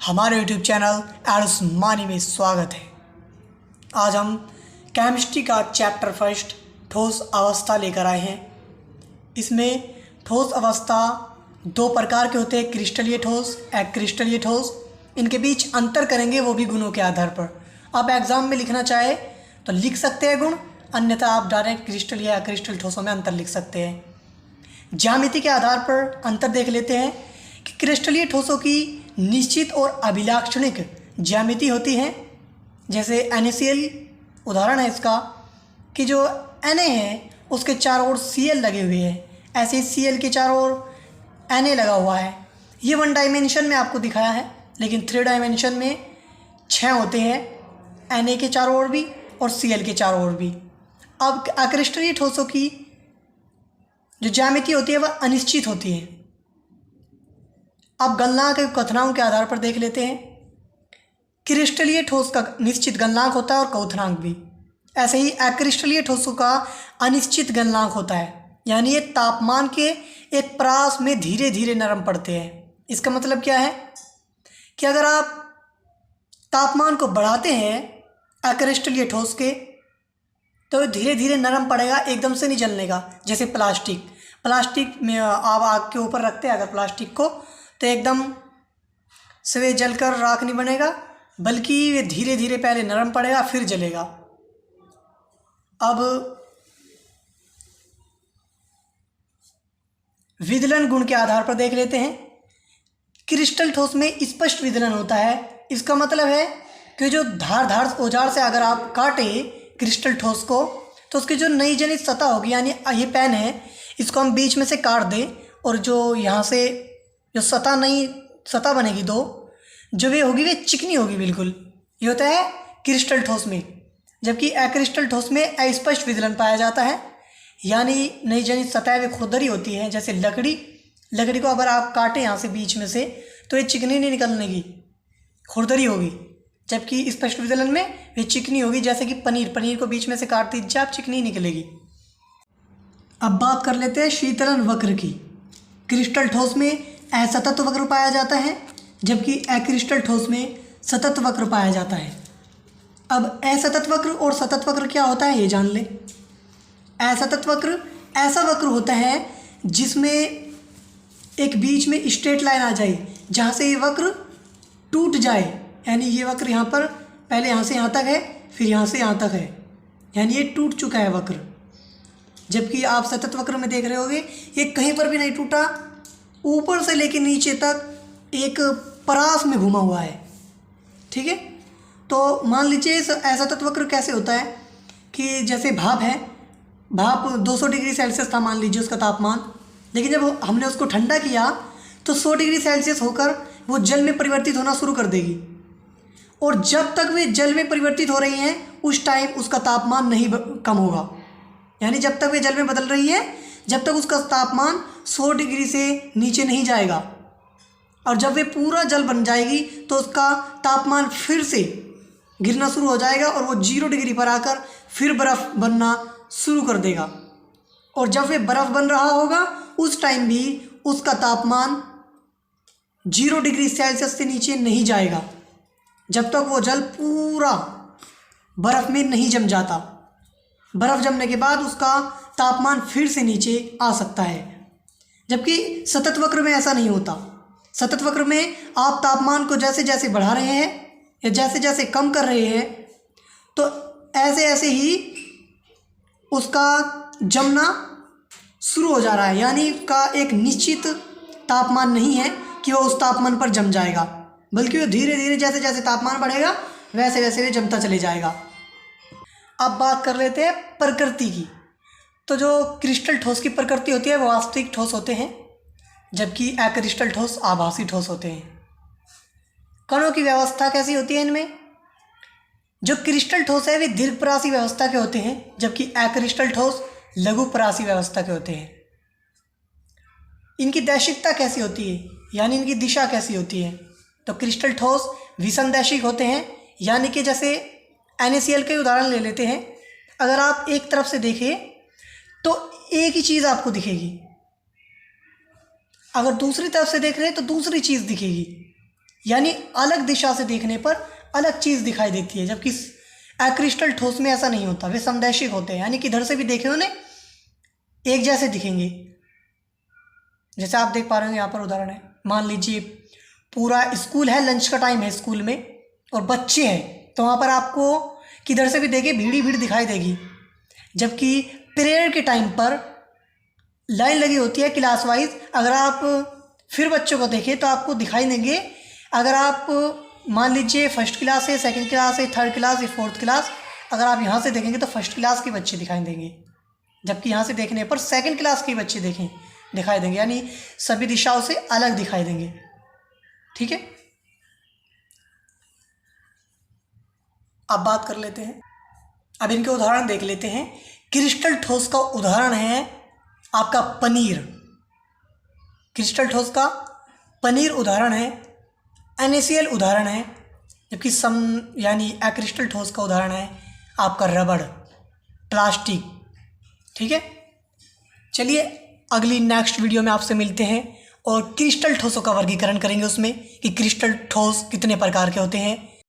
हमारे YouTube channel एडुस्मानी में स्वागत है। आज हम केमिस्ट्री का चैप्टर फर्स्ट ठोस अवस्था लेकर आए हैं। इसमें ठोस अवस्था दो प्रकार के होते हैं, क्रिस्टलीय ठोस, अक्रिस्टलीय ठोस। इनके बीच अंतर करेंगे, वो भी गुणों के आधार पर। आप एग्ज़ाम में लिखना चाहे तो लिख सकते हैं गुण, अन्यथा आप डायरेक्ट क्रिस्टल या अक्रिस्टल ठोसों में अंतर लिख सकते हैं। ज्यामिति के आधार पर अंतर देख लेते हैं कि क्रिस्टलीय ठोसों की निश्चित और अभिलाक्षणिक ज्यामिति होती है। जैसे NaCl उदाहरण है इसका कि जो Na है उसके चारों ओर Cl लगे हुए हैं, ऐसे ही Cl के चारों ओर Na लगा हुआ है। ये 1 डायमेंशन में आपको दिखाया है, लेकिन 3 डायमेंशन में 6 होते हैं, Na के चारों ओर भी और Cl के चारों ओर भी। अब अक्रिस्टलीय ठोसों की जो ज्यामिति होती है वह अनिश्चित होती है। अब गलनांक के क्वथनांक के आधार पर देख लेते हैं। क्रिस्टलीय ठोस का निश्चित गलनांक होता है और क्वथनांक भी। ऐसे ही अक्रिस्टलीय ठोसों का अनिश्चित गलनांक होता है, यानी ये तापमान के एक परास में धीरे धीरे नरम पड़ते हैं। इसका मतलब क्या है कि अगर आप तापमान को बढ़ाते हैं अक्रिस्टलीय ठोस के, तो धीरे धीरे नरम पड़ेगा, एकदम से नहीं जलने का। जैसे प्लास्टिक में आप आग के ऊपर रखते हैं अगर प्लास्टिक को, तो एकदम से वे जलकर राख नहीं बनेगा, बल्कि वे धीरे धीरे पहले नरम पड़ेगा फिर जलेगा। अब विदलन गुण के आधार पर देख लेते हैं। क्रिस्टल ठोस में स्पष्ट विदलन होता है। इसका मतलब है कि जो धारदार औजार से अगर आप काटे क्रिस्टल ठोस को, तो उसकी जो नई जनित सतह होगी, यानी ये पेन है, इसको हम बीच में से काट दें और जो यहाँ से जो नई सतह बनेगी दो, जो वे होगी वे चिकनी होगी बिल्कुल। ये होता है क्रिस्टल ठोस में। जबकि अक्रिस्टल ठोस में अस्पष्ट विदलन पाया जाता है, यानी नई जनित सतह वे खुरदरी होती है। जैसे लकड़ी को अगर आप काटें यहाँ से बीच में से, तो ये चिकनी नहीं निकलने की, खुरदरी होगी। जबकि स्पष्ट विदलन में वे चिकनी होगी, जैसे कि पनीर को बीच में से काट दीजिए आप, चिकनी निकलेगी। अब बात कर लेते हैं शीतलन वक्र की। क्रिस्टल ठोस में असतत वक्र पाया जाता है, जबकि अक्रिस्टल ठोस में सतत वक्र पाया जाता है। अब असतत वक्र और सतत वक्र क्या होता है ये जान ले। असतत वक्र ऐसा वक्र होता है जिसमें एक बीच में स्ट्रेट लाइन आ जाए, जहाँ से ये वक्र टूट जाए, यानी ये वक्र यहाँ पर पहले यहाँ से यहाँ तक है, फिर यहाँ से यहाँ तक है, यानी ये टूट चुका है वक्र। जबकि आप सतत वक्र में देख रहे होगे ये कहीं पर भी नहीं टूटा, ऊपर से लेकर नीचे तक एक परास में घुमा हुआ है। ठीक है, तो मान लीजिए असतत वक्र कैसे होता है कि जैसे भाप है, भाप 200 डिग्री सेल्सियस था मान लीजिए उसका तापमान, लेकिन जब हमने उसको ठंडा किया तो 100 डिग्री सेल्सियस होकर वो जल में परिवर्तित होना शुरू कर देगी। और जब तक वे जल में परिवर्तित हो रही हैं उस टाइम उसका तापमान नहीं कम होगा, यानी जब तक वे जल में बदल रही है जब तक उसका तापमान 100 डिग्री से नीचे नहीं जाएगा। और जब वे पूरा जल बन जाएगी तो उसका तापमान फिर से गिरना शुरू हो जाएगा और वो 0 डिग्री पर आकर फिर बर्फ़ बनना शुरू कर देगा। और जब वे बर्फ़ बन रहा होगा उस टाइम भी उसका तापमान 0 डिग्री सेल्सियस से नीचे नहीं जाएगा, जब तक वो जल पूरा बर्फ़ में नहीं जम जाता। बर्फ़ जमने के बाद उसका तापमान फिर से नीचे आ सकता है। जबकि सतत वक्र में ऐसा नहीं होता। सतत वक्र में आप तापमान को जैसे जैसे बढ़ा रहे हैं या जैसे जैसे कम कर रहे हैं, तो ऐसे ऐसे ही उसका जमना शुरू हो जा रहा है, यानी उसका एक निश्चित तापमान नहीं है कि वो उस तापमान पर जम जाएगा, बल्कि वो धीरे धीरे जैसे जैसे तापमान बढ़ेगा वैसे वैसे वे जमता चले जाएगा। अब बात कर लेते हैं प्रकृति की। तो जो क्रिस्टल ठोस की प्रकृति होती है वो वास्तविक ठोस होते हैं, जबकि अक्रिस्टल ठोस आभासी ठोस होते हैं। कणों की व्यवस्था कैसी होती है इनमें? जो क्रिस्टल ठोस है वे दीर्घपरासी व्यवस्था के होते हैं, जबकि अक्रिस्टल ठोस लघुपरासी व्यवस्था के होते हैं। इनकी दैशिकता कैसी होती है, यानी इनकी दिशा कैसी होती है? तो क्रिस्टल ठोस विषमदैशिक होते हैं, यानी कि जैसे NaCl के उदाहरण ले लेते हैं। अगर आप एक तरफ से देखें तो एक ही चीज़ आपको दिखेगी, अगर दूसरी तरफ से देख रहे हैं तो दूसरी चीज़ दिखेगी। यानी अलग दिशा से देखने पर अलग चीज़ दिखाई देती है, जबकि अक्रिस्टल ठोस में ऐसा नहीं होता, वे समदैशिक होते हैं, यानी कि इधर से भी देखे उन्हें एक जैसे दिखेंगे। जैसे आप देख पा रहे हो यहाँ पर उदाहरण है, मान लीजिए पूरा स्कूल है, लंच का टाइम है स्कूल में और बच्चे हैं, तो वहाँ पर आपको किधर से भी देखे भीड़ ही भीड़ दिखाई देगी, जबकि प्रेयर के टाइम पर लाइन लगी होती है क्लास वाइज। अगर आप फिर बच्चों को देखें तो आपको दिखाई देंगे, अगर आप मान लीजिए फर्स्ट क्लास है, सेकंड क्लास है, थर्ड क्लास या फोर्थ क्लास, अगर आप यहाँ से देखेंगे तो फर्स्ट क्लास के बच्चे दिखाई देंगे, जबकि यहाँ से देखने पर सेकंड क्लास के बच्चे दिखाई देंगे, यानी सभी दिशाओं से अलग दिखाई देंगे। ठीक है, अब बात कर लेते हैं, अब इनके उदाहरण देख लेते हैं। क्रिस्टल ठोस का उदाहरण है आपका पनीर, क्रिस्टल ठोस का पनीर उदाहरण है, NaCl उदाहरण है, जबकि यानी अक्रिस्टल ठोस का उदाहरण है आपका रबड़, प्लास्टिक। ठीक है, चलिए अगली नेक्स्ट वीडियो में आपसे मिलते हैं और क्रिस्टल ठोसों का वर्गीकरण करेंगे उसमें कि क्रिस्टल ठोस कितने प्रकार के होते हैं।